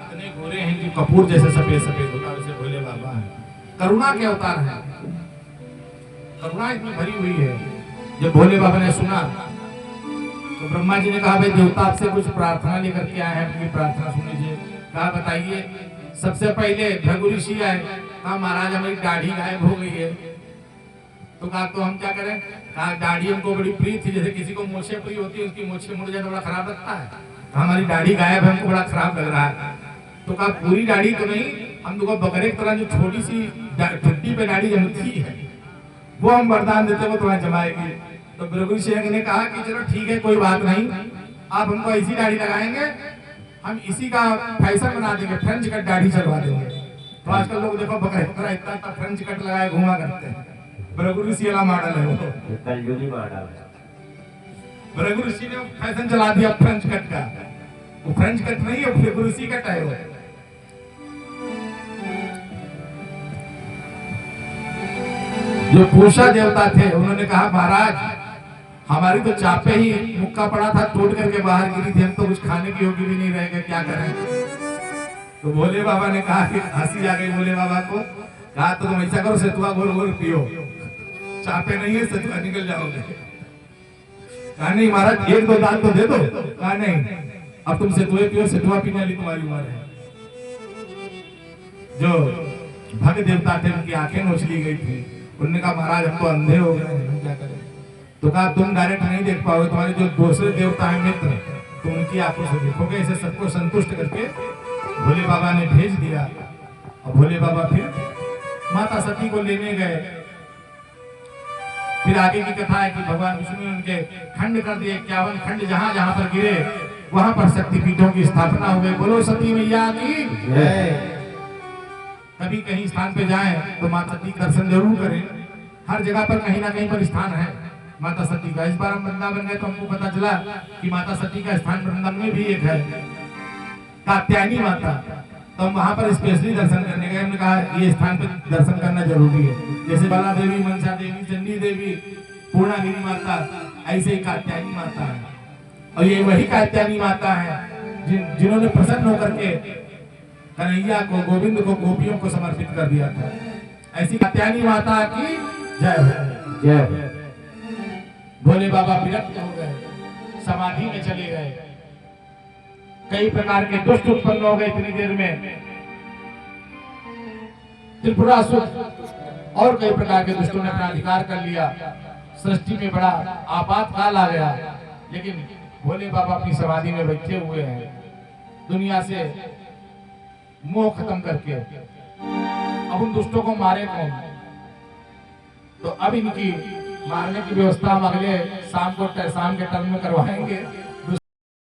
इतने गोरे हैं कि कपूर जैसे सफेद सफेद होता है, वैसे भोले बाबा है। करुणा के अवतार है, करुणा इतनी भरी हुई है। जब भोले बाबा ने सुना तो ब्रह्मा जी ने कहा, भाई देवता आपसे कुछ प्रार्थना लेकर के आए हैं, अपनी प्रार्थना सुन लीजिए। कहा बताइए। सबसे पहले भृगु ऋषि आए, कहा महाराज हमारी दाढ़ी गायब हो गई है। तो कहा तो हम क्या करें? कहा दाढ़ी हमको बड़ी प्रिय थी, जैसे किसी को मोछे प्रिय होती है, उसकी मोछे मुड़ जाए तो बड़ा खराब लगता है। हमारी दाढ़ी गायब है, हमको बड़ा खराब लग रहा है। तो कहा पूरी दाढ़ी तो नहीं, हम लोग बकरे की तरह जो छोटी सी ठुड्डी पे दाढ़ी जमती है वो हम वरदान देते, वो तुम्हें जमाएगी। तो भृगु ऋषि ने कहा कि चलो ठीक है, कोई बात नहीं, आप हमको ऐसी दाढ़ी लगाएंगे, हम इसी का फैशन बना देंगे, फ्रेंच कट दाढ़ी चलवा देंगे। तो आजकल लोग देखो बकरा इतना फ्रेंच कट लगाए घुमा करते हैं। भृगु ऋषि वाला मॉडल है वो, कलयुगी मॉडल। भृगु ऋषि ने फैशन चला दिया फ्रेंच कट का। वो फ्रेंच कट नहीं है, भृगु ऋषि कट है वो। जो पूषा देवता थे उन्होंने कहा महाराज हमारी तो चापे ही मुक्का पड़ा था, टूट करके बाहर गिरी थी, हम तो कुछ खाने की योग्य भी नहीं रह गए, क्या करें? तो भोले बाबा ने कहा कि हंसी आ गई भोले बाबा को। कहा तो तुम ऐसा करो, सेतुआ घोल घोल पियो, चापे नहीं है, सेतुआ निकल जाओगे। कहा नहीं महाराज एक दो दान तो दे दो। कहा नहीं, अब तुम सेतुए पियो, सेतुआ पीने वाली तुम्हारी उम्र है। जो भक्त देवता थे उनकी आंखें नोच ली गई थी। उन्होंने कहा महाराज हम तो अंधे हो गए, हम क्या करें? तो कहा तुम डायरेक्ट नहीं देख पाओगे, तुम्हारे जो दूसरे देवता है मित्र, तुम उनकी आंखों से देखोगे। ऐसे सबको संतुष्ट करके भोले बाबा ने भेज दिया। और भोले बाबा फिर माता सती को लेने गए। फिर आगे की कथा है कि भगवान विष्णु ने उनके खंड कर दिए, 51 खंड, जहां जहां पर गिरे वहां पर शक्तिपीठों की स्थापना हो गई। बोलो सती मैया की जय। कभी कहीं स्थान पे जाएं तो माता सती दर्शन जरूर करें। हर जगह पर कहीं ना कहीं पर स्थान है माता सती का। इस बार हम वृंदावन गए तो हमको पता चला कि माता सती का स्थान वृंदावन में भी एक है, कात्यायनी माता। तो हम वहां पर स्पेशली दर्शन करने गए। हमने कहा ये स्थान पे दर्शन करना जरूरी है। जैसे बाला देवी, मनसा देवी, चंडी देवी, पूर्णागिरी माता, ऐसे ही कात्यायनी माता है। और ये वही कात्यायनी माता है जिन्होंने प्रसन्न होकर के कन्हैया को, गोविंद को, गोपियों को समर्पित कर दिया था। ऐसी कात्यायनी माता की जय हो। जय। भोले बाबा विरक्त हो गए, समाधि में चले गए। कई प्रकार के दुष्ट उत्पन्न हो गए इतनी देर में, त्रिपुरासुर और कई प्रकार के दुष्टों ने अपना अधिकार कर लिया। सृष्टि में बड़ा आपातकाल आ गया। लेकिन भोले बाबा अपनी समाधि में बैठे हुए हैं, दुनिया से मोह खत्म करके। अब उन दुष्टों को मारे कौन? तो अब इनकी मारने की व्यवस्था हम अगले शाम के टर्म में करवाएंगे।